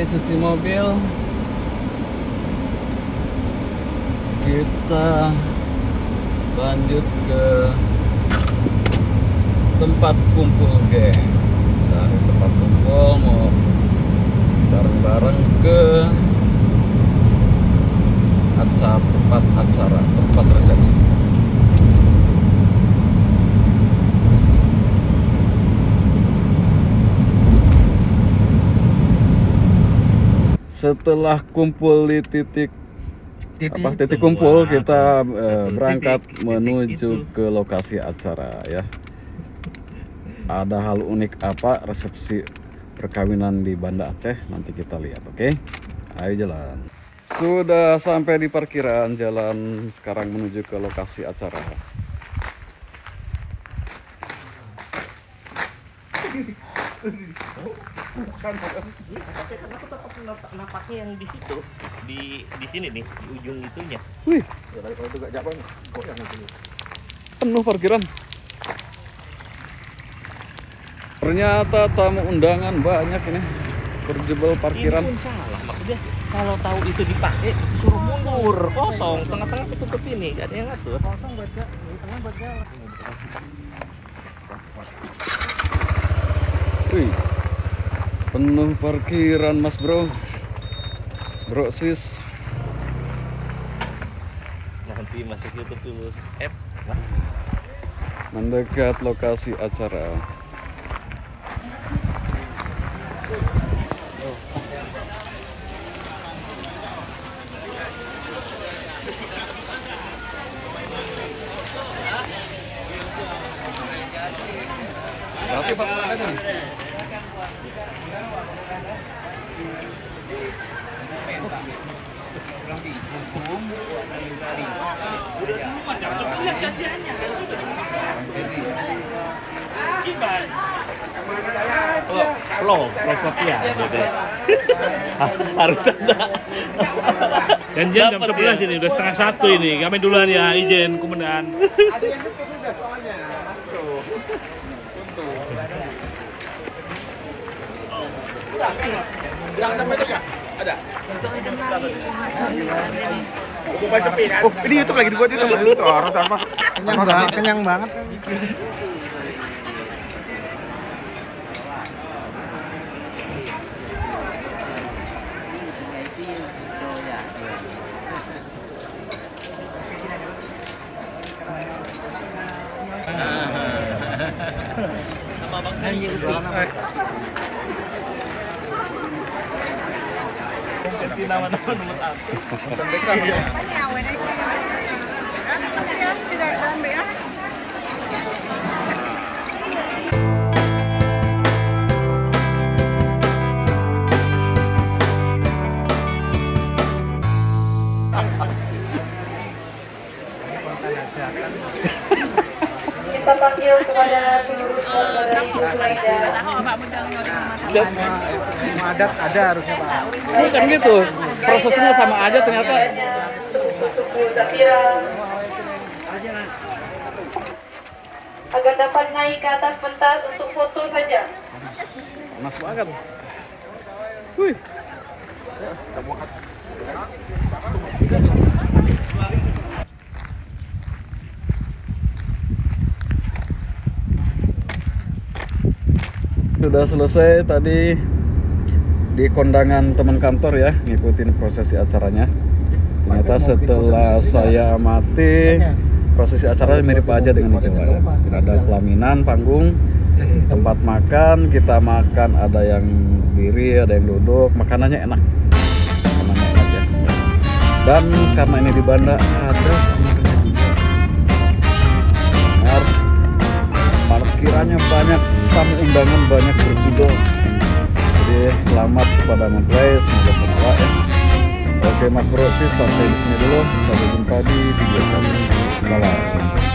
selesai cuci mobil, kita lanjut ke tempat kumpul geng. Dari tempat kumpul mau bareng-bareng ke tempat resepsi. Setelah kumpul di titik kumpul, kita berangkat menuju ke lokasi acara ya. Ada hal unik apa resepsi perkawinan di Banda Aceh, nanti kita lihat. Oke, ayo jalan. Sudah sampai di parkiran, jalan sekarang menuju ke lokasi acara. Napaknya yang di situ, di sini nih, di ujung itunya. Wih, penuh parkiran. Ternyata tamu undangan banyak ini, berjebol parkiran. Ini pun salah, maksudnya kalau tahu itu dipakai suruh mundur, kosong, tengah-tengah ketutup ini, gak ada yang ngatur. Kosong baca, di tengah baca. Wih, penuh parkiran mas bro, sis. Nanti masuk YouTube dulu, Mendekat lokasi acara. Berarti 4 aja nih. Kopiah gitu. Harus ada. Janjian jam 11 ini, udah setengah 1 ini. Kami duluan ya, izin komandan. Ada yang deket juga soalnya. Jangan sampai dekat. Ada. Oh, ini YouTube lagi dibuat itu. Harus apa? Kenyang banget. Sama Bang Kanji ganti nama-nama nomor aku. Ini awalnya masih ya, tidak dalam ya. Kita panggil kepada seluruh keluarga dari Ibu Sulaida. Adat ada harusnya Pak. Bukan gitu, prosesnya sama aja ternyata. Suku Zafira. Agar dapat naik ke atas pentas untuk foto saja. Panas banget. Wih. Sudah selesai tadi di kondangan teman kantor ya, ngikutin prosesi acaranya. Ternyata setelah saya amati, prosesi acara mirip aja dengan di Jawa ya. Tidak ada pelaminan, panggung, tempat makan, kita makan, ada yang diri, ada yang duduk, makanannya enak. Makanannya enak ya. Dan karena ini di Banda ada samarnya juga. Parkirannya banyak, tamu undangan banyak berjubel. Jadi selamat kepada mempelai, semoga selamat ya. Oke Mas Bro, sampai di sini dulu. Sampai jumpa di video selanjutnya. Salam.